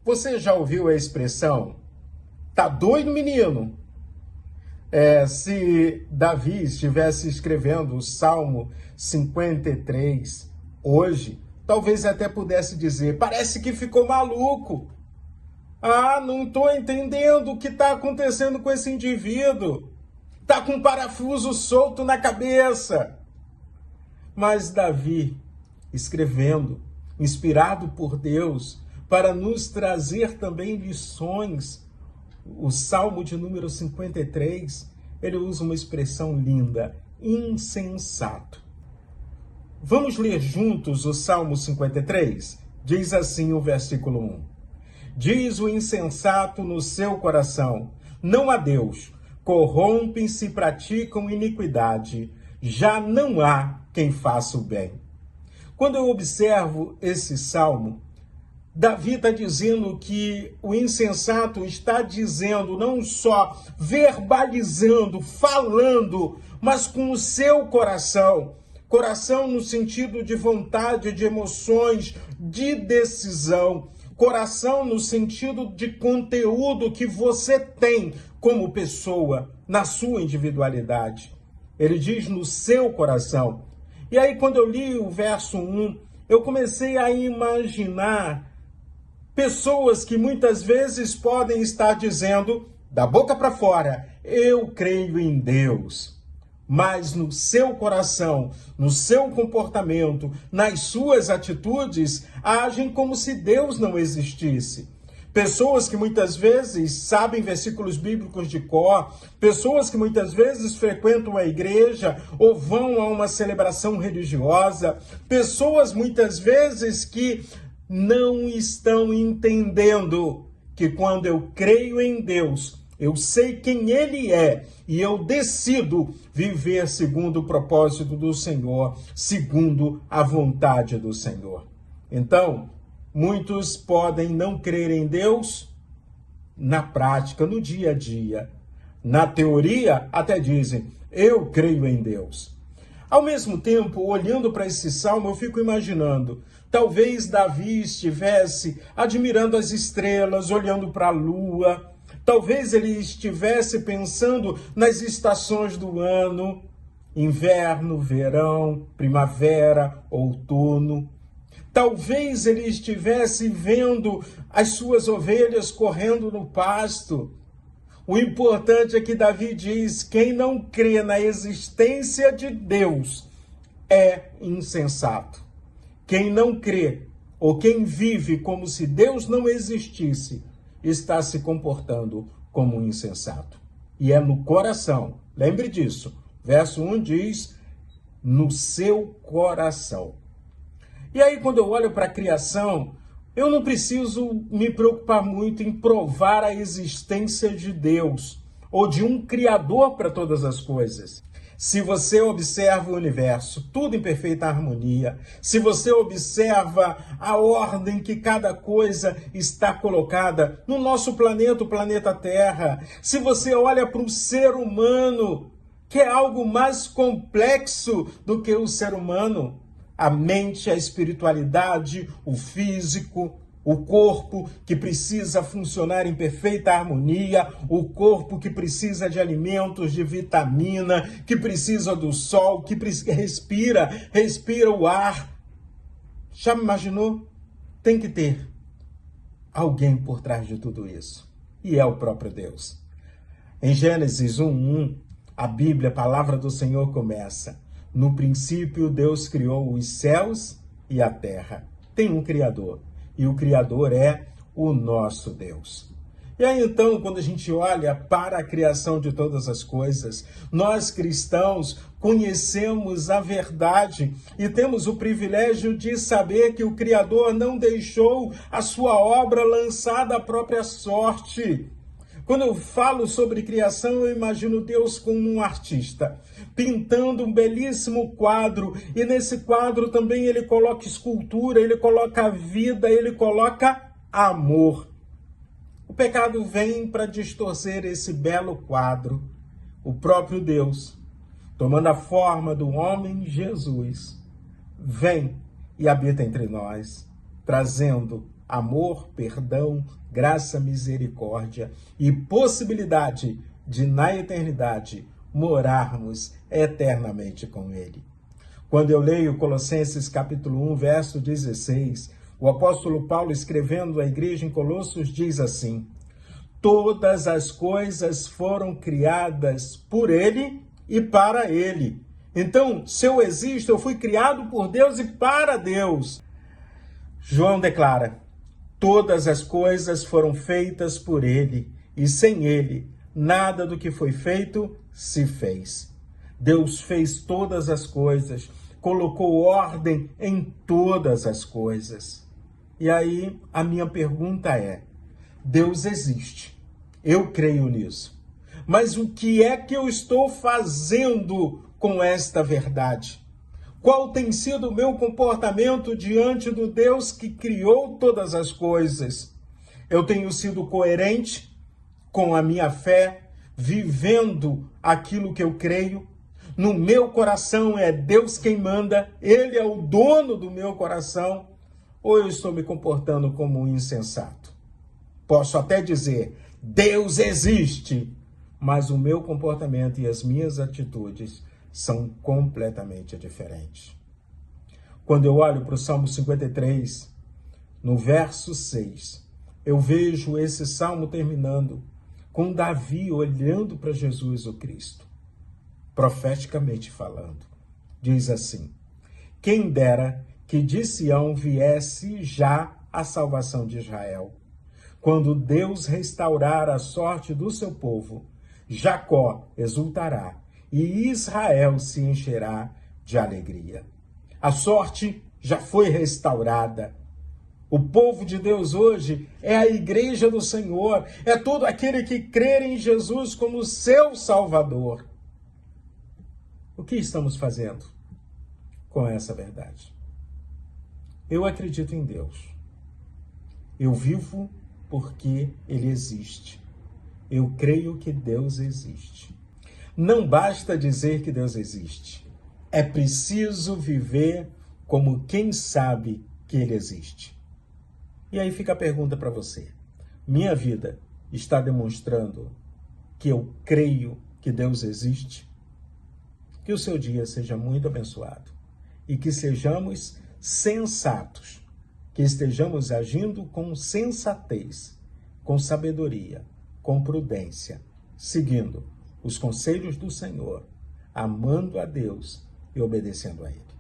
Você já ouviu a expressão, tá doido, menino? Se Davi estivesse escrevendo o Salmo 53 hoje, talvez até pudesse dizer, parece que ficou maluco. Ah, não estou entendendo o que está acontecendo com esse indivíduo. Está com um parafuso solto na cabeça. Mas Davi, escrevendo, inspirado por Deus, para nos trazer também lições, o Salmo de número 53, ele usa uma expressão linda, insensato. Vamos ler juntos o Salmo 53? Diz assim o versículo 1. Diz o insensato no seu coração, não há Deus, corrompem-se e praticam iniquidade, já não há quem faça o bem. Quando eu observo esse salmo, Davi está dizendo que o insensato está dizendo, não só verbalizando, falando, mas com o seu coração. Coração no sentido de vontade, de emoções, de decisão. Coração no sentido de conteúdo que você tem como pessoa, na sua individualidade. Ele diz no seu coração. E aí, quando eu li o verso 1, eu comecei a imaginar pessoas que muitas vezes podem estar dizendo, da boca para fora, eu creio em Deus. Mas no seu coração, no seu comportamento, nas suas atitudes, agem como se Deus não existisse. Pessoas que muitas vezes sabem versículos bíblicos de cor, pessoas que muitas vezes frequentam a igreja ou vão a uma celebração religiosa, pessoas muitas vezes que não estão entendendo que quando eu creio em Deus, eu sei quem Ele é e eu decido viver segundo o propósito do Senhor, segundo a vontade do Senhor. Então, muitos podem não crer em Deus na prática, no dia a dia. Na teoria, até dizem, eu creio em Deus. Ao mesmo tempo, olhando para esse salmo, eu fico imaginando, talvez Davi estivesse admirando as estrelas, olhando para a lua. Talvez ele estivesse pensando nas estações do ano, inverno, verão, primavera, outono. Talvez ele estivesse vendo as suas ovelhas correndo no pasto. O importante é que Davi diz, quem não crê na existência de Deus é insensato. Quem não crê, ou quem vive como se Deus não existisse, está se comportando como um insensato. E é no coração, lembre disso. Verso 1 diz, no seu coração. E aí, quando eu olho para a criação, eu não preciso me preocupar muito em provar a existência de Deus ou de um Criador para todas as coisas. Se você observa o universo, tudo em perfeita harmonia, se você observa a ordem que cada coisa está colocada no nosso planeta, o planeta Terra, se você olha para o ser humano, que é algo mais complexo do que o ser humano, a mente, a espiritualidade, o físico, o corpo que precisa funcionar em perfeita harmonia, o corpo que precisa de alimentos, de vitamina, que precisa do sol, que respira o ar. Já imaginou? Tem que ter alguém por trás de tudo isso. E é o próprio Deus. Em Gênesis 1:1, a Bíblia, a palavra do Senhor começa. No princípio, Deus criou os céus e a terra. Tem um Criador. E o Criador é o nosso Deus. E aí então, quando a gente olha para a criação de todas as coisas, nós cristãos conhecemos a verdade e temos o privilégio de saber que o Criador não deixou a sua obra lançada à própria sorte. Quando eu falo sobre criação, eu imagino Deus como um artista, pintando um belíssimo quadro, e nesse quadro também ele coloca escultura, ele coloca vida, ele coloca amor. O pecado vem para distorcer esse belo quadro. O próprio Deus, tomando a forma do homem Jesus, vem e habita entre nós, trazendo amor, perdão, graça, misericórdia e possibilidade de, na eternidade, morarmos eternamente com Ele. Quando eu leio Colossenses capítulo 1, verso 16, o apóstolo Paulo, escrevendo à igreja em Colossos, diz assim: todas as coisas foram criadas por Ele e para Ele. Então, se eu existo, eu fui criado por Deus e para Deus. João declara: todas as coisas foram feitas por Ele, e sem Ele, nada do que foi feito se fez. Deus fez todas as coisas, colocou ordem em todas as coisas. E aí, a minha pergunta é: Deus existe, eu creio nisso, mas o que é que eu estou fazendo com esta verdade? Qual tem sido o meu comportamento diante do Deus que criou todas as coisas? Eu tenho sido coerente com a minha fé, vivendo aquilo que eu creio? No meu coração é Deus quem manda, Ele é o dono do meu coração? Ou eu estou me comportando como um insensato? Posso até dizer, Deus existe, mas o meu comportamento e as minhas atitudes são completamente diferentes. Quando eu olho para o Salmo 53, no verso 6, eu vejo esse salmo terminando com Davi olhando para Jesus o Cristo, profeticamente falando. Diz assim: quem dera que de Sião viesse já a salvação de Israel. Quando Deus restaurar a sorte do seu povo, Jacó exultará e Israel se encherá de alegria. A sorte já foi restaurada. O povo de Deus hoje é a igreja do Senhor, é todo aquele que crer em Jesus como seu Salvador. O que estamos fazendo com essa verdade? Eu acredito em Deus. Eu vivo porque Ele existe. Eu creio que Deus existe. Não basta dizer que Deus existe. É preciso viver como quem sabe que Ele existe. E aí fica a pergunta para você. Minha vida está demonstrando que eu creio que Deus existe? Que o seu dia seja muito abençoado e que sejamos sensatos, que estejamos agindo com sensatez, com sabedoria, com prudência, seguindo os conselhos do Senhor, amando a Deus e obedecendo a Ele.